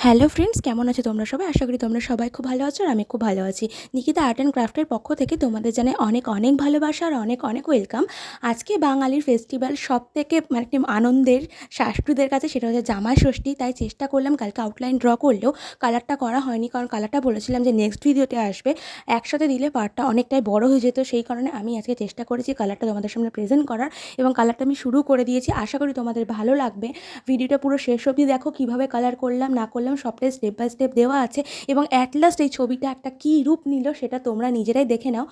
Hello friends, কেমন আছো তোমরা সবাই? আশা করি তোমরা সবাই খুব ভালো আছো আর আমি খুব ভালো আছি। নিকিতা আর্ট অ্যান্ড ক্রাফটের পক্ষ থেকে তোমাদের জানাই অনেক অনেক ভালোবাসা আর অনেক অনেক ওয়েলকাম। আজকে বাঙালির ফেস্টিভ্যাল সবথেকে মানে একটি আনন্দের শাশুড়িদের কাছে, সেটা হচ্ছে জামাই ষষ্ঠী। তাই চেষ্টা করলাম, কালকে আউটলাইন ড্র করলেও কালারটা করা হয়নি, কারণ কালারটা বলেছিলাম যে নেক্সট ভিডিওতে আসবে। একসাথে দিলে পার্টটা অনেকটাই বড় হয়ে যেত, সেই কারণে আমি আজকে চেষ্টা করেছি কালারটা তোমাদের সামনে প্রেজেন্ট করার, এবং কালারটা আমি শুরু করে দিয়েছি। আশা করি তোমাদের ভালো লাগবে। ভিডিওটা পুরো শেষ অবধি দেখো, কিভাবে কালার করলাম না করলাম সবটাই স্টেপ বাই স্টেপ দেওয়া আছে, এবং অ্যাট লাস্ট এই ছবিটা একটা কী রূপ নিল সেটা তোমরা নিজেরাই দেখে নাও।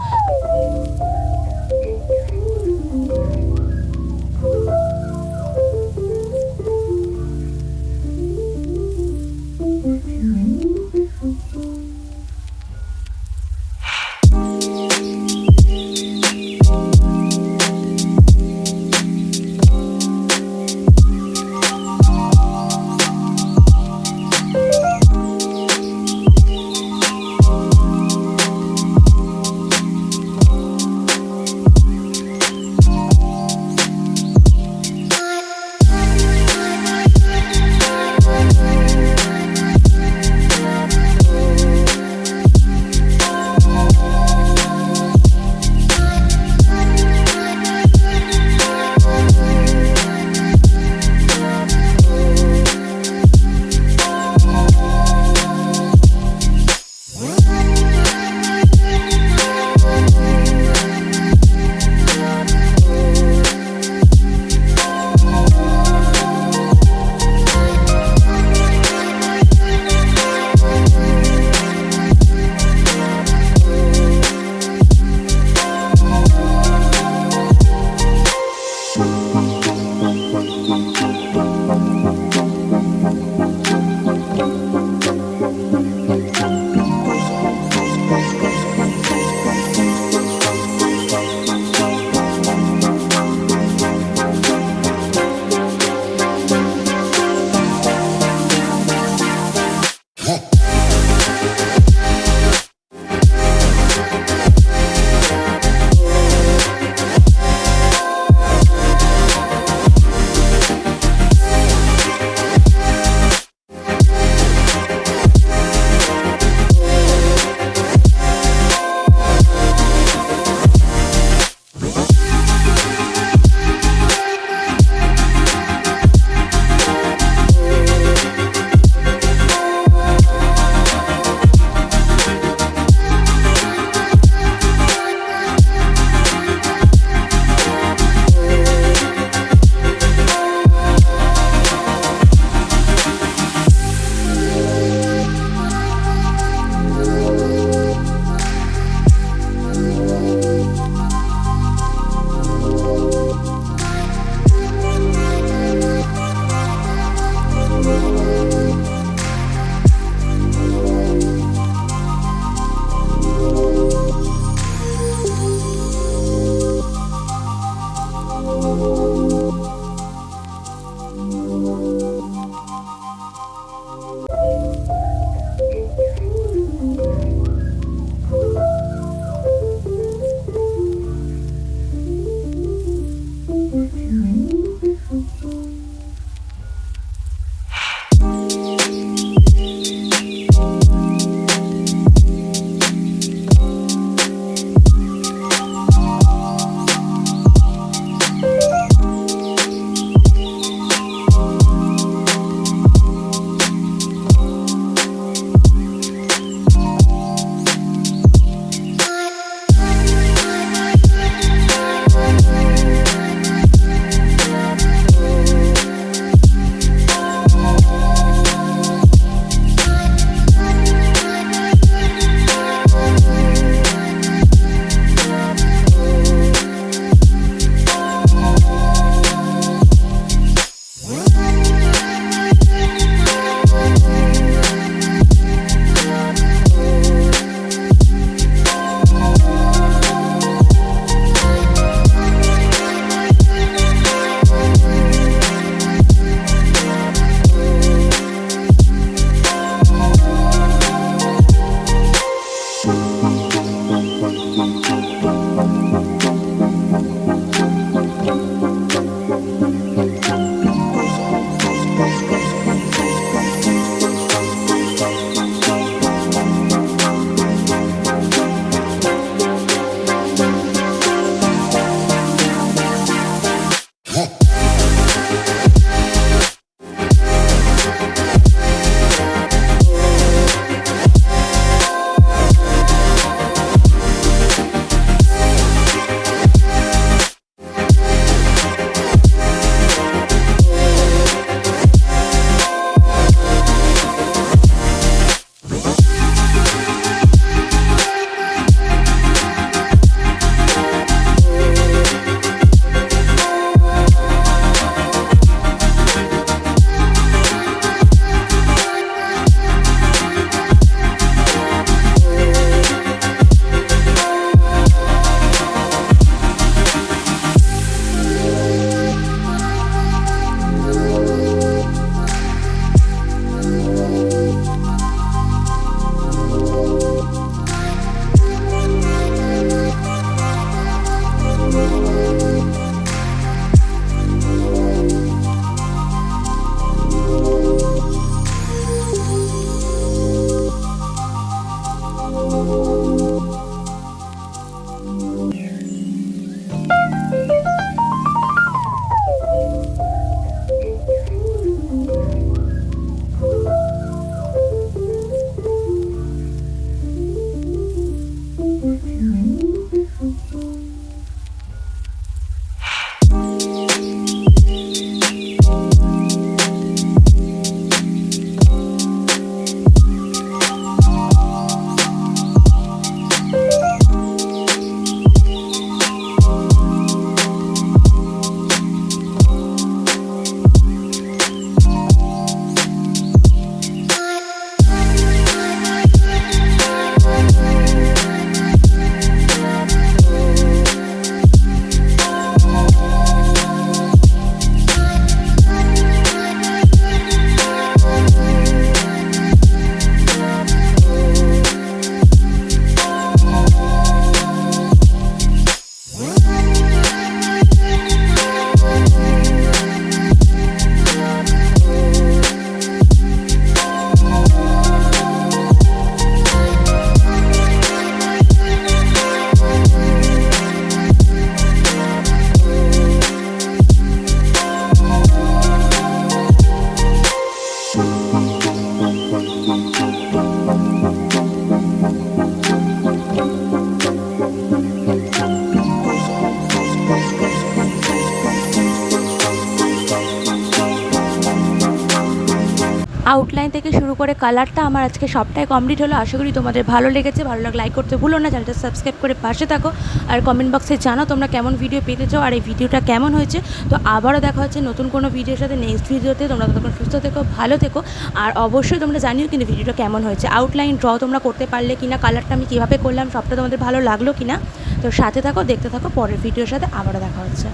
করে কালারটা আমার আজকে সবটাই কমপ্লিট হলো। আশা করি তোমাদের ভালো লেগেছে। ভালো লাগলে লাইক করতে ভুলো না, চ্যানেলটা সাবস্ক্রাইব করে পাশে থাকো আর কমেন্ট বক্সে জানাও তোমরা কেমন ভিডিও পেতে চাও আর এই ভিডিওটা কেমন হয়েছে। তো আবারও দেখা হচ্ছে নতুন কোনো ভিডিওর সাথে নেক্সট ভিডিওতে। তোমরা ততক্ষণ সুস্থ থেকো, ভালো থেকো আর অবশ্যই তোমরা জানিও কিন্তু ভিডিওটা কেমন হয়েছে, আউটলাইন ড্র তোমরা করতে পারলে কিনা, কালারটা আমি কীভাবে করলাম সবটা তোমাদের ভালো লাগলো কিনা। তো সাথে থাকো, দেখতে থাকো, পরের ভিডিওর সাথে আবারও দেখা হচ্ছে।